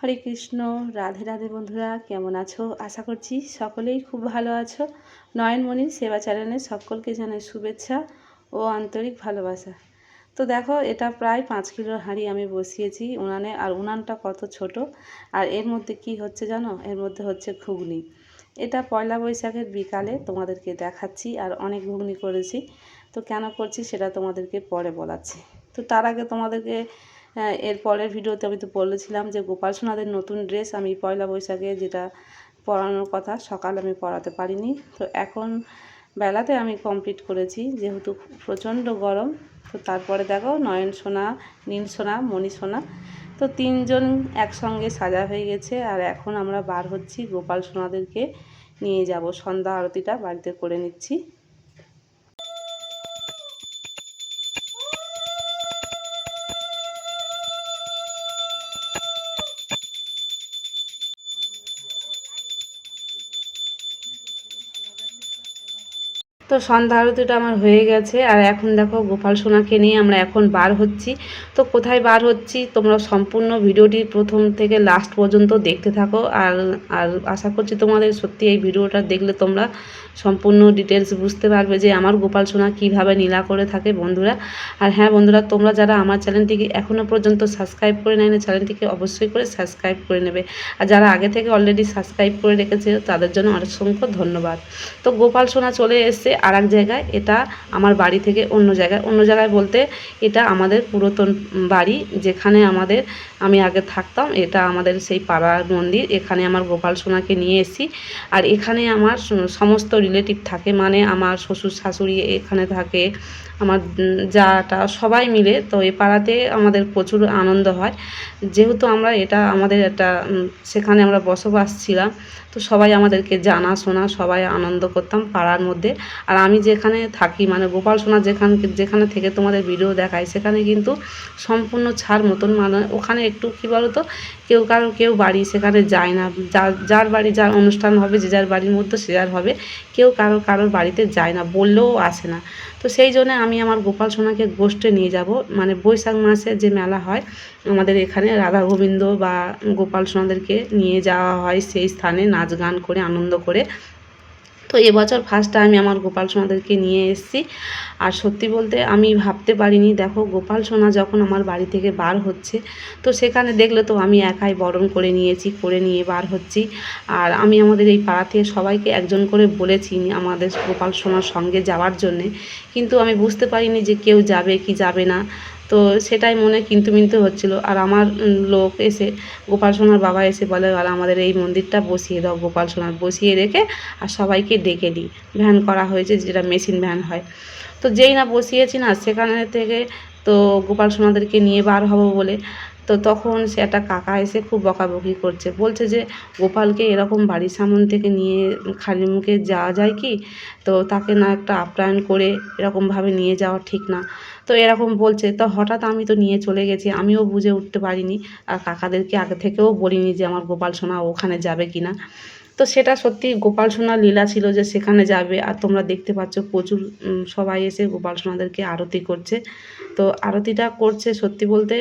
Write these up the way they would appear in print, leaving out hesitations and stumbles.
হরে কৃষ্ণ। রাধে রাধে বন্ধুরা, কেমন আছো? আশা করছি সকলেই খুব ভালো আছো। নয়নমণির সেবা চ্যানেলে সকলকে জানাই শুভেচ্ছা ও আন্তরিক ভালোবাসা। তো দেখো, এটা প্রায় 5 কিলোর হাঁড়ি আমি বসিয়েছি উনানে। আর উনানটা কত ছোট! আর এর মধ্যে কি হচ্ছে জানো? এর মধ্যে হচ্ছে ঘুগনি। এটা পয়লা বৈশাখের বিকালে তোমাদেরকে দেখাচ্ছি। আর অনেক ঘুগনি করেছি। তো কেন করছি সেটা তোমাদেরকে পরে বলাচ্ছি। তো তার আগে তোমাদেরকে এর পরের ভিডিওতে আমি তো বলেছিলাম যে গোপাল সোনাদের নতুন ড্রেস আমি পয়লা বৈশাখে যেটা পরানোর কথা, সকালে আমি পরাতে পারিনি। তো এখন বেলাতে আমি কমপ্লিট করেছি, যেহেতু প্রচণ্ড গরম। তো তারপরে দেখো, নয়ন সোনা, নীল সোনা, মণি সোনা, তো তিনজন একসঙ্গে সাজা হয়ে গেছে। আর এখন আমরা বার হচ্ছি, গোপাল সোনাদেরকে নিয়ে যাব। সন্ধ্যা আরতিটা বাড়িতে করে নিচ্ছি। তো সন্ধ্যা আরতিটা আমার হয়ে গেছে। আর এখন দেখো, গোপাল সোনাকে নিয়ে আমরা এখন বার হচ্ছি। তো কোথায় বার হচ্ছি তোমরা সম্পূর্ণ ভিডিওটি প্রথম থেকে লাস্ট পর্যন্ত দেখতে থাকো। আর আর আশা করছি তোমাদের সত্যি এই ভিডিওটা দেখলে তোমরা সম্পূর্ণ ডিটেলস বুঝতে পারবে যে আমার গোপাল সোনা কীভাবে নীলা করে থাকে বন্ধুরা। আর হ্যাঁ বন্ধুরা, তোমরা যারা আমার চ্যানেলটিকে এখনও পর্যন্ত সাবস্ক্রাইব করে নেয় না, চ্যানেলটিকে অবশ্যই করে সাবস্ক্রাইব করে নেবে। আর যারা আগে থেকে অলরেডি সাবস্ক্রাইব করে রেখেছে তাদের জন্য অসংখ্য ধন্যবাদ। তো গোপাল সোনা চলে এসছে আর এক জায়গায়। এটা আমার বাড়ি থেকে অন্য জায়গায় বলতে এটা আমাদের পুরাতন বাড়ি, যেখানে আমি আগে থাকতাম। এটা আমাদের সেই পাড়ার মন্দির। এখানে আমার গোপাল সোনাকে নিয়ে এসেছি। আর এখানে আমার সমস্ত রিলেটিভ থাকে, মানে আমার শ্বশুর শাশুড়ি এখানে থাকে, আমার যাটা সবাই মিলে। তো এই পাড়াতে আমাদের প্রচুর আনন্দ হয়, যেহেতু আমরা এটা আমাদের একটা সেখানে আমরা বসবাস ছিলাম। তো সবাই আমাদেরকে জানাশোনা, সবাই আনন্দ করতাম পাড়ার মধ্যে। আর আমি যেখানে থাকি, মানে গোপাল সোনা যেখানে থেকে তোমাদের ভিডিও দেখায়, সেখানে কিন্তু সম্পূর্ণ ছাড় মতন, মানে ওখানে একটু কী বলো তো, কেউ বাড়ি সেখানে যায় না। যার বাড়ি যার অনুষ্ঠান হবে, যে যার বাড়ির মধ্যে সে যার হবে, কেউ কারোর বাড়িতে যায় না, বললেও আসে না। তো সেই জন্য আমি আমার গোপাল সোনাকে গোষ্ঠে নিয়ে যাব। মানে বৈশাখ মাসে যে মেলা হয় আমাদের এখানে, রাধা গোবিন্দ বা গোপাল সোনাদেরকে নিয়ে যাওয়া হয় সেই স্থানে, নাচ গান করে আনন্দ করে। তো এবছর ফার্স্ট টাইম আমার গোপাল সোনাদেরকে নিয়ে এসেছি। আর সত্যি বলতে আমি ভাবতে পারিনি, দেখো গোপাল সোনা যখন আমার বাড়ি থেকে বার হচ্ছে, তো সেখানে দেখলে তো আমি একাই বরণ করে নিয়ে বার হচ্ছি। আর আমি আমাদের এই পাড়া থেকে সবাইকে একজন করে বলেছি আমাদের গোপাল সোনার সঙ্গে যাওয়ার জন্যে, কিন্তু আমি বুঝতে পারিনি যে কেউ যাবে কি যাবে না। তো সেটাই মনে কিন্তু হচ্ছিল। আর আমার লোক এসে, গোপাল সোনার বাবা এসে বলে, আর আমাদের এই মন্দিরটা বসিয়ে দাও, গোপাল সোনার বসিয়ে রেখে আর সবাইকে ডেকে নিই। ভ্যান করা হয়েছে, যেটা মেশিন ভ্যান হয়। তো যেই না বসিয়েছি না, সেখানে থেকে তো গোপাল সোনাদেরকে নিয়ে বার হব বলে, তো তখন সে একটা কাকা এসে খুব বকাবকি করছে, বলছে যে গোপালকে এরকম বাড়ির সামন থেকে নিয়ে খালি মুখে যাওয়া যায় কি? তো তাকে না একটা আপ্যায়ন করে এরকমভাবে নিয়ে যাওয়া ঠিক না। তো এরকম বলছে। তো হঠাৎ আমি তো নিয়ে চলে গেছি, আমিও বুঝে উঠতে পারিনি। আর কাকাদেরকে আগে থেকেও বলিনি যে আমার গোপাল সোনা ওখানে যাবে কি না। তো সেটা সত্যি গোপাল সোনার লীলা ছিল যে সেখানে যাবে। আর তোমরা দেখতে পাচ্ছ প্রচুর সবাই এসে গোপাল সোনাদেরকে আরতি করছে। তো আরতিটা করছে, সত্যি বলতে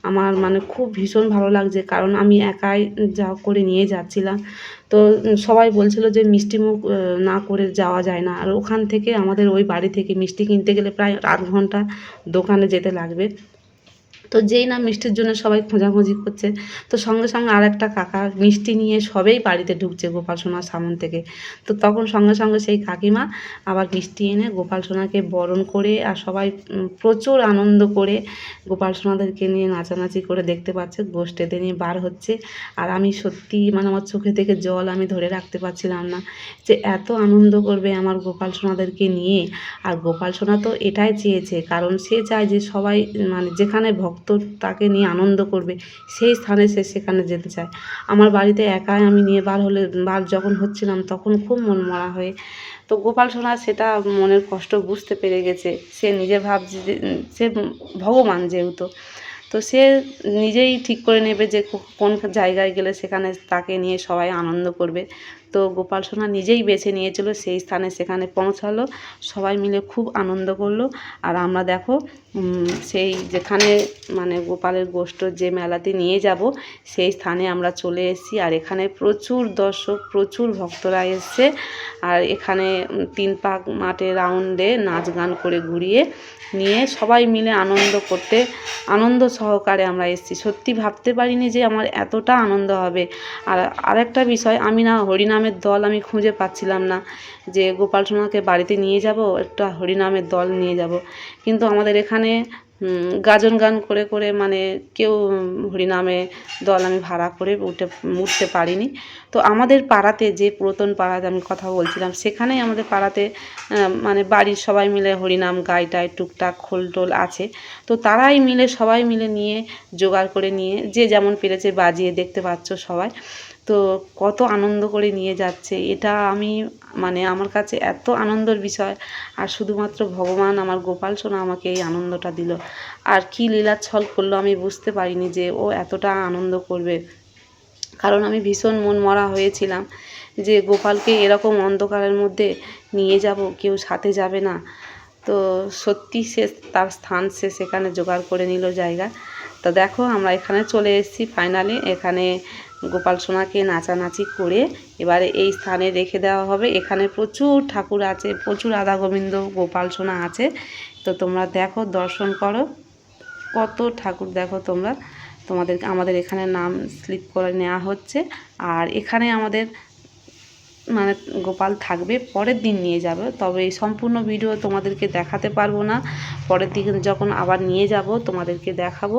আমার মানে খুব ভীষণ ভালো লাগছে, কারণ আমি একাই যা করে নিয়ে যাচ্ছিলাম। তো সবাই বলছিল যে মিষ্টিমুখ না করে যাওয়া যায় না। আর ওখান থেকে আমাদের ওই বাড়ি থেকে মিষ্টি কিনতে গেলে প্রায় আধ ঘন্টা দোকানে যেতে লাগবে। তো যেই না মিষ্টির জন্য সবাই খোঁজাখুঁজি করছে, তো সঙ্গে সঙ্গে আর একটা কাকা মিষ্টি নিয়ে সবেই বাড়িতে ঢুকছে গোপাল সোনার সামন থেকে। তো তখন সঙ্গে সঙ্গে সেই কাকিমা আবার মিষ্টি এনে গোপাল সোনাকে বরণ করে, আর সবাই প্রচুর আনন্দ করে গোপাল সোনাদেরকে নিয়ে নাচানাচি করে, দেখতে পাচ্ছে গোষ্ঠীতে নিয়ে বার হচ্ছে। আর আমি সত্যি মানে আমার চোখে থেকে জল আমি ধরে রাখতে পারছিলাম না, যে এত আনন্দ করবে আমার গোপাল সোনাদেরকে নিয়ে। আর গোপাল সোনা তো এটাই চেয়েছে, কারণ সে চায় যে সবাই মানে যেখানে ভক্ত তাকে নিয়ে আনন্দ করবে, সেই স্থানে সে সেখানে যেতে চায়। আমার বাড়িতে একাই আমি নিয়ে বার যখন হচ্ছিলাম, তখন খুব মনমরা হয়ে, তো গোপাল সোনা সেটা মনের কষ্ট বুঝতে পেরে গেছে। সে নিজে ভাবছে যে সে ভগবান যেহেতু, তো তো সে নিজেই ঠিক করে নেবে যে কোন জায়গায় গেলে সেখানে তাকে নিয়ে সবাই আনন্দ করবে। তো গোপাল সোনা নিজেই বেছে নিয়েছিল সেই স্থানে, সেখানে পৌঁছালো, সবাই মিলে খুব আনন্দ করলো। আর আমরা দেখো সেই যেখানে মানে গোপালের গোষ্ঠ যে মেলাতে নিয়ে যাব সেই স্থানে আমরা চলে এসেছি। আর এখানে প্রচুর দর্শক, প্রচুর ভক্তরা এসছে। আর এখানে 3 পাক মাঠে রাউন্ডে নাচ গান করে ঘুরিয়ে নিয়ে সবাই মিলে আনন্দ সহকারে আমরা এসেছি। সত্যি ভাবতে পারিনি যে আমার এতটা আনন্দ হবে। আর আরেকটা বিষয়, আমি না হরিনামের দল আমি খুঁজে পাচ্ছিলাম না যে গোপাল সোনাকে বাড়িতে নিয়ে যাব, একটা হরিনামের দল নিয়ে যাব, কিন্তু আমাদের এখানে গাজন গান করে করে মানে কেউ হরিনামে দল আমি ভাড়া করে উঠতে পারিনি। তো আমাদের পাড়াতে, যে পুরাতন পাড়াতে আমি কথা বলছিলাম, সেখানেই আমাদের পাড়াতে মানে বাড়ির সবাই মিলে হরিনাম গায় টায় টুকটাক খোল টোল আছে। তো তারাই মিলে সবাই মিলে নিয়ে জোগাড় করে নিয়ে যে যেমন পেরেছে বাজিয়ে, দেখতে পাচ্ছ সবাই তো কত আনন্দ করে নিয়ে যাচ্ছে। এটা আমি মানে আমার কাছে এত আনন্দের বিষয়। আর শুধুমাত্র ভগবান আমার গোপাল সোনা আমাকে এই আনন্দটা দিল। আর কী লীলাচ্ছল করলো আমি বুঝতে পারিনি যে ও এতটা আনন্দ করবে। কারণ আমি ভীষণ মন মরা হয়েছিলাম যে গোপালকে এরকম অন্ধকারের মধ্যে নিয়ে যাব, কেউ সাথে যাবে না। তো সত্যি সে তার স্থান সে সেখানে জোগাড় করে নিল জায়গা। তো দেখো আমরা এখানে চলে এসেছি ফাইনালি। এখানে গোপাল সোনাকে নাচানাচি করে এবারে এই স্থানে রেখে দেওয়া হবে। এখানে প্রচুর ঠাকুর আছে, প্রচুর রাধা গোবিন্দ গোপাল সোনা আছে। তো তোমরা দেখো, দর্শন করো, কত ঠাকুর দেখো তোমরা। আমাদের এখানে নাম স্লিপ করে নেওয়া হচ্ছে। আর এখানে আমাদের মানে গোপাল থাকবে, পরের দিন নিয়ে যাবে। তবে এই সম্পূর্ণ ভিডিও তোমাদেরকে দেখাতে পারবো না, পরের দিন যখন আবার নিয়ে যাব তোমাদেরকে দেখাবো।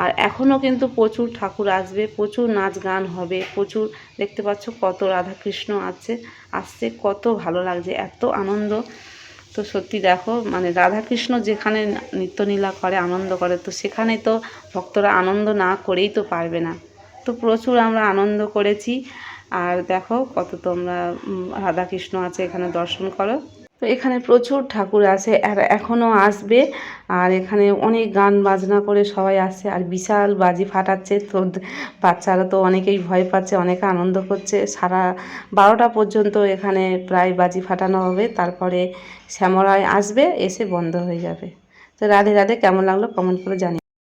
আর এখনও কিন্তু প্রচুর ঠাকুর আসবে, প্রচুর নাচ গান হবে, প্রচুর দেখতে পাচ্ছ কত রাধাকৃষ্ণ আসছে, কত ভালো লাগছে, এত আনন্দ। তো সত্যি দেখো মানে রাধাকৃষ্ণ যেখানে নিত্যলীলা করে, আনন্দ করে, তো সেখানে তো ভক্তরা আনন্দ না করেই তো পারবে না। তো প্রচুর আমরা আনন্দ করেছি। আর দেখো কত তোমরা রাধাকৃষ্ণ আছে, এখানে দর্শন করো। তো এখানে প্রচুর ঠাকুর আছে আর এখনও আসবে। আর এখানে অনেক গান বাজনা করে সবাই আসছে আর বিশাল বাজি ফাটাচ্ছে। তো বাচ্চারা তো অনেকেই ভয় পাচ্ছে, অনেকে আনন্দ করছে। সারা 12টা পর্যন্ত এখানে প্রায় বাজি ফাটানো হবে, তারপরে শ্যামরায় আসবে, এসে বন্ধ হয়ে যাবে। তো রাধে রাধে, কেমন লাগলো কমেন্ট করে জানিও।